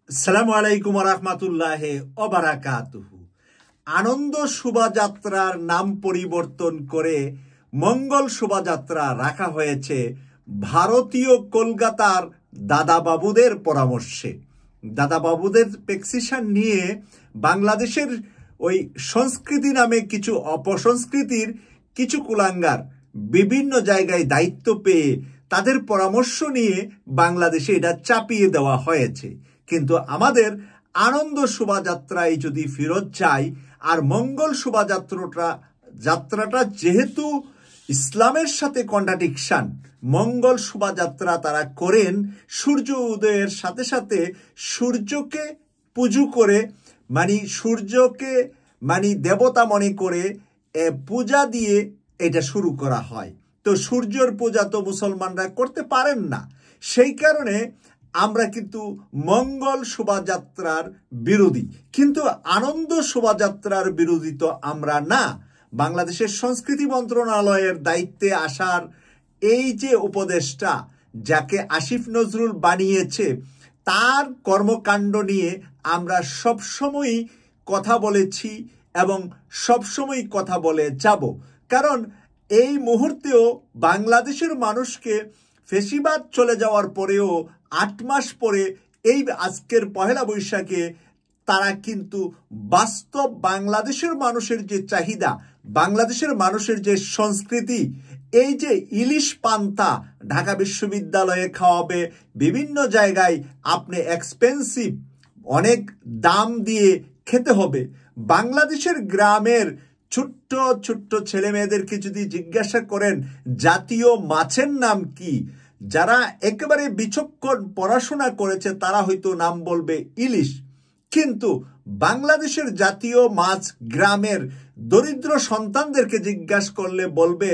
আসসালামু আলাইকুম ওয়া রাহমাতুল্লাহি ওয়া বারাকাতুহু। আনন্দ শোভাযাত্রার নাম পরিবর্তন করে মঙ্গল শোভাযাত্রা রাখা হয়েছে ভারতীয় কলকাতার দাদাবাবুদের পরামর্শে। দাদাবাবুদের প্রেসক্রিপশন নিয়ে বাংলাদেশের ওই সংস্কৃতি নামে কিছু অপসংস্কৃতির কিছু কুলাঙ্গার বিভিন্ন জায়গায় দায়িত্ব পেয়ে তাদের পরামর্শ নিয়ে বাংলাদেশে এটা চাপিয়ে দেওয়া হয়েছে। কিন্তু আমাদের আনন্দ শোভাযাত্রায় যদি ফেরত চাই, আর মঙ্গল শোভাযাত্রাটা যেহেতু ইসলামের সাথে কন্ট্রাডিকশন, মঙ্গল শোভাযাত্রা তারা করেন সূর্য উদয়ের সাথে সাথে সূর্যকে পুজো করে, সূর্যকে দেবতা মনে করে পূজা দিয়ে এটা শুরু করা হয়। তো সূর্যের পূজা তো মুসলমানরা করতে পারেন না, সেই কারণে আমরা কিন্তু মঙ্গল শোভাযাত্রার বিরোধী, কিন্তু আনন্দ শোভাযাত্রার বিরোধী তো আমরা না। বাংলাদেশের সংস্কৃতি মন্ত্রণালয়ের দায়িত্বে আসার এই যে উপদেষ্টা, যাকে আসিফ নজরুল বানিয়েছে, তার কর্মকাণ্ড নিয়ে আমরা সবসময়ই কথা বলেছি এবং সবসময় কথা বলে যাব। কারণ এই মুহূর্তেও বাংলাদেশের মানুষকে ফেসিবাদ চলে যাওয়ার পরেও 8 মাস পরে এই আজকের পহেলা বৈশাখে তারা কিন্তু বাস্তব বাংলাদেশের মানুষের যে চাহিদা, বাংলাদেশের মানুষের যে সংস্কৃতি, এই যে ইলিশ পান্তা ঢাকা বিশ্ববিদ্যালয়ে খাওয়াবে, বিভিন্ন জায়গায় আপনি এক্সপেন্সিভ অনেক দাম দিয়ে খেতে হবে। বাংলাদেশের গ্রামের ছোট্ট ছোট্ট ছেলে মেয়েদেরকে যদি জিজ্ঞাসা করেন জাতীয় মাছের নাম কি, যারা একেবারে বিচক্ষণ পড়াশোনা করেছে তারা হয়তো নাম বলবে ইলিশ, কিন্তু বাংলাদেশের জাতীয় মাছ গ্রামের দরিদ্র সন্তানদেরকে জিজ্ঞাসা করলে বলবে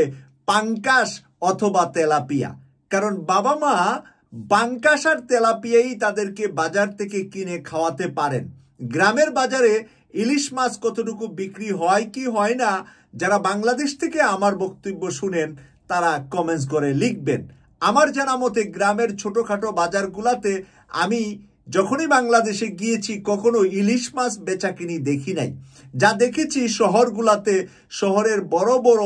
পাঙ্কাশ অথবা তেলাপিয়া। কারণ বাবা মা পাঙ্কাশ আর তেলাপিয়াই তাদেরকে বাজার থেকে কিনে খাওয়াতে পারেন। গ্রামের বাজারে ইলিশ মাছ কতটুকু বিক্রি হয় কি হয় না, যারা বাংলাদেশ থেকে আমার বক্তব্য শুনেন তারা কমেন্টস করে লিখবেন। আমার জানা মতে গ্রামের ছোটখাটো বাজারগুলাতে আমি যখনই বাংলাদেশে গিয়েছি কখনো ইলিশ মাছ বেচাকিনি দেখি নাই। যা দেখেছি শহরগুলাতে, শহরের বড় বড়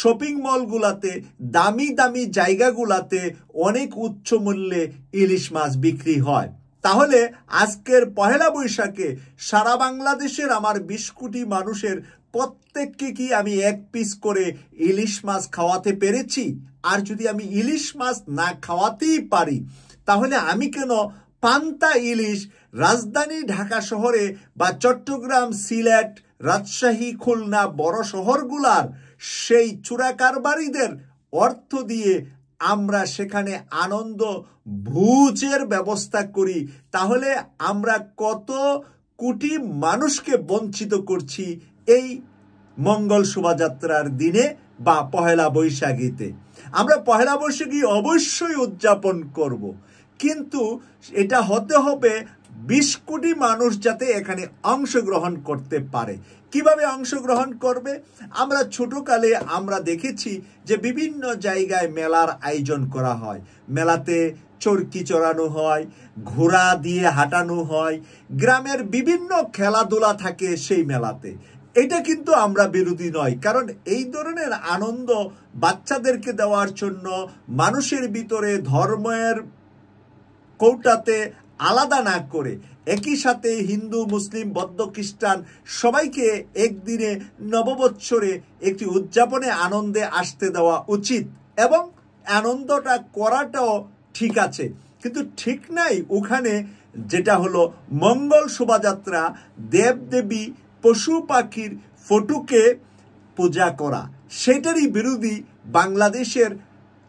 শপিং মলগুলাতে, দামি দামি জায়গাগুলাতে অনেক উচ্চ মূল্যে ইলিশ মাছ বিক্রি হয়। তাহলে আজকের পহেলা বৈশাখে সারা বাংলাদেশের আমার 20 কোটি মানুষের প্রত্যেককে কি আমি 1 পিস করে ইলিশ মাছ খাওয়াতে পেরেছি? আর যদি আমি ইলিশ মাছ না খাওয়াতেই পারি, তাহলে আমি কেন পান্তা ইলিশ রাজধানী ঢাকা শহরে বা চট্টগ্রাম, সিলেট, রাজশাহী, খুলনা বড় শহরগুলার সেই চোরা কারবারিদের অর্থ দিয়ে আমরা সেখানে আনন্দ ভোজের ব্যবস্থা করি? তাহলে আমরা কত কোটি মানুষকে বঞ্চিত করছি এই মঙ্গল শোভাযাত্রার দিনে বা পহেলা বৈশাখীতে। আমরা পহেলা বৈশাখী অবশ্যই উদযাপন করব, কিন্তু এটা হতে হবে 20 কোটি মানুষ যাতে এখানে অংশগ্রহণ করতে পারে। কিভাবে অংশগ্রহণ করবে? আমরা ছোটকালে আমরা দেখেছি যে বিভিন্ন জায়গায় মেলার আয়োজন করা হয়, মেলাতে চরকি চড়ানো হয়, ঘোড়া দিয়ে হাঁটানো হয়, গ্রামের বিভিন্ন খেলাধুলা থাকে সেই মেলাতে। এটা কিন্তু আমরা বিরোধী নয়, কারণ এই ধরনের আনন্দ বাচ্চাদেরকে দেওয়ার জন্য মানুষের ভিতরে ধর্মের কৌটাতে আলাদা না করে একই সাথে হিন্দু, মুসলিম, বৌদ্ধ, খ্রিস্টান সবাইকে একদিনে নববৎসরে একটি উদযাপনে আনন্দে আসতে দেওয়া উচিত, এবং আনন্দটা করাটাও ঠিক আছে। কিন্তু ঠিক নাই ওখানে যেটা হলো মঙ্গল শোভাযাত্রা, দেবদেবী, পশু পাখির ফটোকে পূজা করা, সেটারই বিরোধী বাংলাদেশের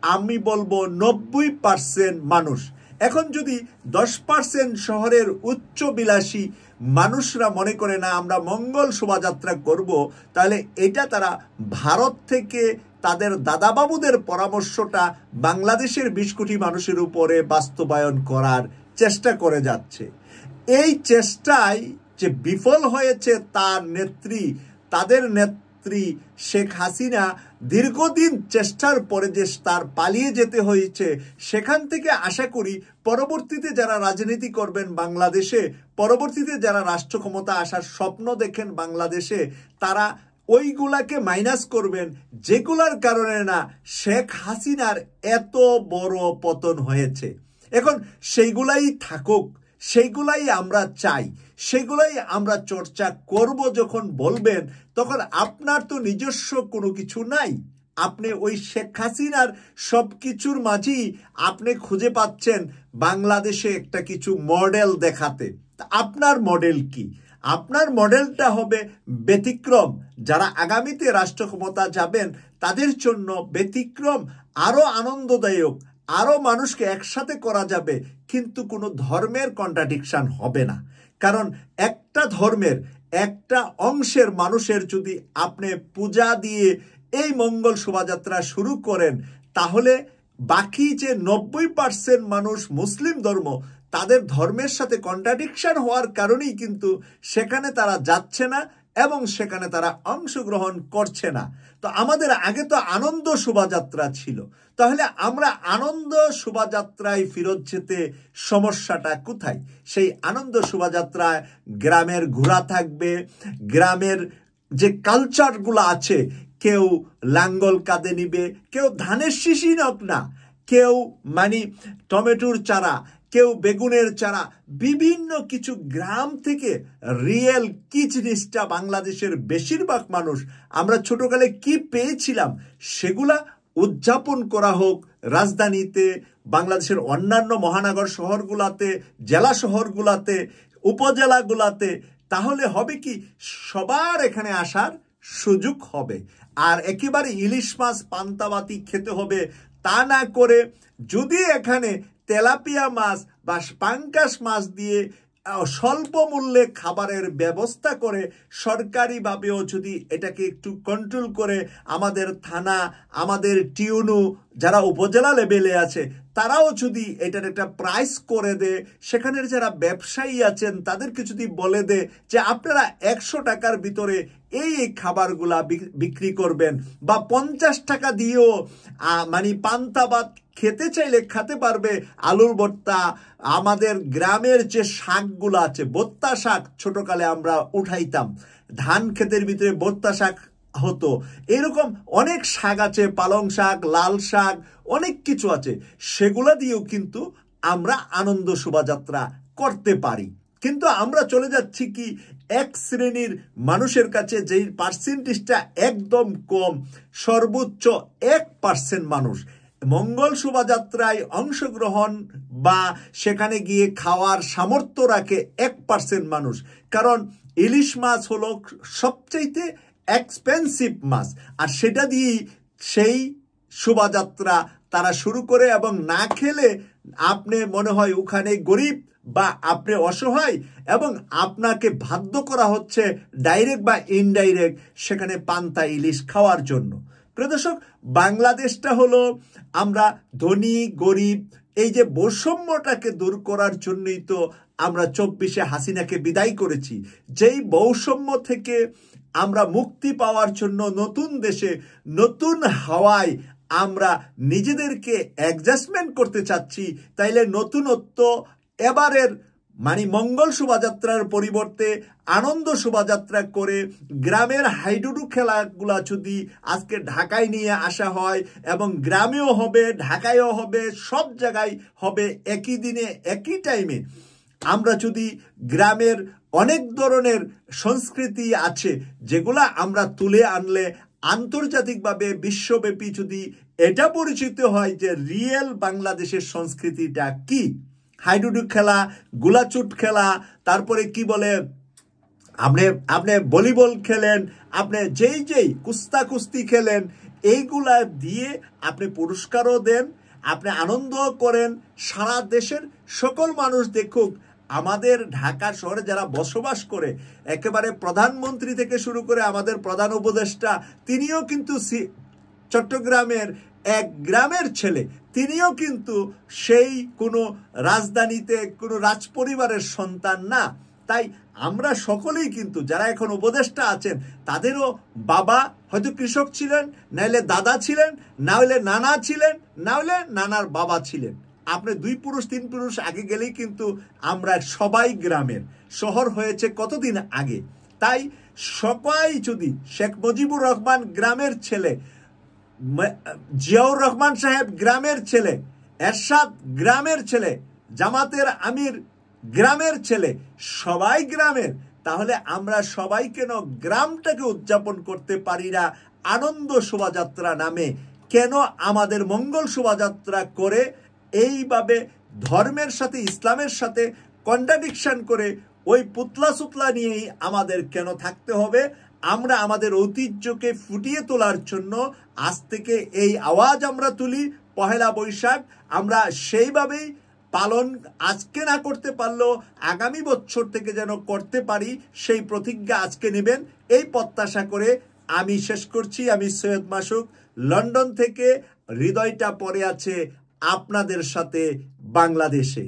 আমি বলবো 90% মানুষ। এখন যদি 10% শহরের উচ্চবিলাসী মানুষরা মনে করে না আমরা মঙ্গল শোভাযাত্রা করব, তাহলে এটা তারা ভারত থেকে তাদের দাদাবাবুদের পরামর্শটা বাংলাদেশের 20 কোটি মানুষের উপরে বাস্তবায়ন করার চেষ্টা করে যাচ্ছে। এই চেষ্টায় যে বিফল হয়েছে তার নেত্রী, তাদের নেত্রী শেখ হাসিনা দীর্ঘদিন চেষ্টার পরে যে তার পালিয়ে যেতে হয়েছে, সেখান থেকে আশা করি পরবর্তীতে যারা রাজনীতি করবেন বাংলাদেশে, পরবর্তীতে যারা রাষ্ট্র ক্ষমতা আসার স্বপ্ন দেখেন বাংলাদেশে, তারা ওইগুলাকে মাইনাস করবেন যেগুলার কারণে না শেখ হাসিনার এত বড় পতন হয়েছে। এখন সেইগুলাই থাকুক, সেইগুলাই আমরা চাই, সেগুলাই আমরা চর্চা করব। যখন বলবেন তখন আপনার তো নিজস্ব কোনো কিছু নাই, আপনি ওই শেখ হাসিনার সব কিছুর মাঝেই আপনি খুঁজে পাচ্ছেন বাংলাদেশে একটা কিছু মডেল দেখাতে। আপনার মডেল কি? আপনার মডেলটা হবে ব্যতিক্রম। যারা আগামীতে রাষ্ট্র ক্ষমতা যাবেন তাদের জন্য ব্যতিক্রম, আরো আনন্দদায়ক, আরো মানুষকে একসাথে করা যাবে, কিন্তু কোনো ধর্মের কন্ট্রাডিকশন হবে না। কারণ একটা ধর্মের একটা অংশের মানুষের যদি আপনি পূজা দিয়ে এই মঙ্গল শোভাযাত্রা শুরু করেন, তাহলে বাকি যে 90% মানুষ মুসলিম ধর্ম, তাদের ধর্মের সাথে কন্ট্রাডিকশন হওয়ার কারণেই কিন্তু সেখানে তারা যাচ্ছে না এবং সেখানে তারা অংশগ্রহণ করছে না। তো আমাদের আগে তো আনন্দ শোভাযাত্রা ছিল, তাহলে আমরা আনন্দ শোভাযাত্রায় ফেরত যেতে সমস্যাটা কোথায়? সেই আনন্দ শোভাযাত্রায় গ্রামের ঘোরা থাকবে, গ্রামের যে কালচারগুলো আছে, কেউ লাঙ্গল কাঁধে নিবে, কেউ ধানের শিশি নক না, কেউ টমেটোর চারা, কেউ বেগুনের চারা, বিভিন্ন কিছু গ্রাম থেকে রিয়েল কি জিনিসটা বাংলাদেশের বেশিরভাগ মানুষ আমরা ছোটকালে কি পেয়েছিলাম সেগুলা উদযাপন করা হোক রাজধানীতে, বাংলাদেশের অন্যান্য মহানগর শহরগুলাতে, জেলা শহরগুলাতে, উপজেলাগুলাতে। তাহলে হবে কি, সবার এখানে আসার সুযোগ হবে। আর একেবারে ইলিশ মাছ পান্তাবাতি খেতে হবে তা না করে, যদি এখানে তেলাপিয়া মাছ বা পাঙ্কাশ মাছ দিয়ে স্বল্প মূল্যে খাবারের ব্যবস্থা করে, সরকারিভাবেও যদি এটাকে একটু কন্ট্রোল করে, আমাদের থানা, আমাদের টিউনু যারা উপজেলা লেভেলে আছে তারাও যদি এটার একটা প্রাইস করে দেয়, সেখানের যারা ব্যবসায়ী আছেন তাদেরকে যদি বলে দেয় যে আপনারা 100 টাকার ভিতরে এই খাবারগুলা বিক্রি করবেন, বা 50 টাকা দিয়েও পান্তা ভাত খেতে চাইলে খেতে পারবে, আলুর ভর্তা, আমাদের গ্রামের যে শাকগুলো আছে, ভর্তা শাক ছোটকালে আমরা উঠাইতাম, ধান ক্ষেতের ভিতরে ভর্তা শাক হতো, এরকম অনেক শাক আছে, পালং শাক, লাল শাক, অনেক কিছু আছে, সেগুলা দিয়েও কিন্তু আমরা আনন্দ শোভাযাত্রা করতে পারি। কিন্তু আমরা চলে যাচ্ছি কি এক শ্রেণীর মানুষের কাছে, যেই পার্সেন্টেজটা একদম কম, সর্বোচ্চ 1% মানুষ মঙ্গল শোভাযাত্রায় অংশগ্রহণ বা সেখানে গিয়ে খাওয়ার সামর্থ্য রাখে 1% মানুষ। কারণ ইলিশ মাছ হলো সবচাইতে এক্সপেন্সিভ মাছ, আর সেটা দিয়েই সেই শোভাযাত্রা তারা শুরু করে, এবং না খেলে আপনি মনে হয় ওখানে গরিব বা আপনি অসহায়, এবং আপনাকে বাধ্য করা হচ্ছে ডাইরেক্ট বা ইনডাইরেক্ট সেখানে পান্তা ইলিশ খাওয়ার জন্য। প্রিয় দর্শক, বাংলাদেশটা হলো আমরা ধনী গরিব এই যে বৈষম্যটাকে দূর করার জন্যই তো আমরা 24-এ হাসিনাকে বিদায় করেছি। যেই বৈষম্য থেকে আমরা মুক্তি পাওয়ার জন্য নতুন দেশে নতুন হাওয়ায় আমরা নিজেদেরকে অ্যাডজাস্টমেন্ট করতে চাচ্ছি, তাইলে নতুনত্ব এবারের মঙ্গল শোভাযাত্রার পরিবর্তে আনন্দ শোভাযাত্রা করে গ্রামের হাইডুডু খেলাগুলা যদি আজকে ঢাকায় নিয়ে আসা হয়, এবং গ্রামেও হবে, ঢাকায়ও হবে, সব জায়গায় হবে একই দিনে একই টাইমে, আমরা যদি গ্রামের অনেক ধরনের সংস্কৃতি আছে যেগুলা আমরা তুলে আনলে, আন্তর্জাতিকভাবে বিশ্বব্যাপী যদি এটা পরিচিত হয় যে রিয়েল বাংলাদেশের সংস্কৃতিটা কি, হাইডুডু খেলা, গোলাচুট খেলা, তারপরে কি বলে আপনি ভলিবল খেলেন, আপনি যেই কুস্তি খেলেন, এইগুলা দিয়ে আপনি পুরস্কারও দেন, আপনি আনন্দ করেন, সারা দেশের সকল মানুষ দেখুক। আমাদের ঢাকা শহরে যারা বসবাস করে, একেবারে প্রধানমন্ত্রী থেকে শুরু করে আমাদের প্রধান উপদেষ্টা, তিনিও কিন্তু চট্টগ্রামের এক গ্রামের ছেলে, তিনিও কিন্তু সেই কোনো রাজধানীতে কোনো রাজপরিবারের সন্তান না। তাই আমরা সকলেই কিন্তু যারা এখন উপদেষ্টা আছেন তাদেরও বাবা হয়তো কৃষক ছিলেন, নাইলে দাদা ছিলেন, না হলে নানা ছিলেন, না হলে নানার বাবা ছিলেন। আপনি 2 পুরুষ 3 পুরুষ আগে গেলেই কিন্তু আমরা সবাই গ্রামের, শহর হয়েছে কতদিন আগে। তাই সবাই যদি শেখ মুজিবুর রহমান গ্রামের ছেলে, জিয়াউর রহমান সাহেব গ্রামের ছেলে, এরশাদ গ্রামের ছেলে, জামাতের আমির গ্রামের ছেলে, সবাই গ্রামের, তাহলে আমরা সবাই কেন গ্রামটাকে উদযাপন করতে পারি না আনন্দ শোভাযাত্রা নামে? কেন আমাদের মঙ্গল শোভাযাত্রা করে এইভাবে ধর্মের সাথে ইসলামের সাথে কন্ট্রাডিকশন করে ওই পুতলা সুতলা নিয়েই আমাদের কেন থাকতে হবে? আমরা আমাদের ঐতিহ্যকে ফুটিয়ে তোলার জন্য আজ থেকে এই আওয়াজ আমরা তুলি। পহেলা বৈশাখ আমরা সেইভাবেই পালন আজকে না করতে পারলেও আগামী বছর থেকে যেন করতে পারি, সেই প্রতিজ্ঞা আজকে নেবেন, এই প্রত্যাশা করে আমি শেষ করছি। আমি সৈয়দ মাসুক, লন্ডন থেকে। হৃদয়টা পড়ে আছে আপনাদের সাথে বাংলাদেশে।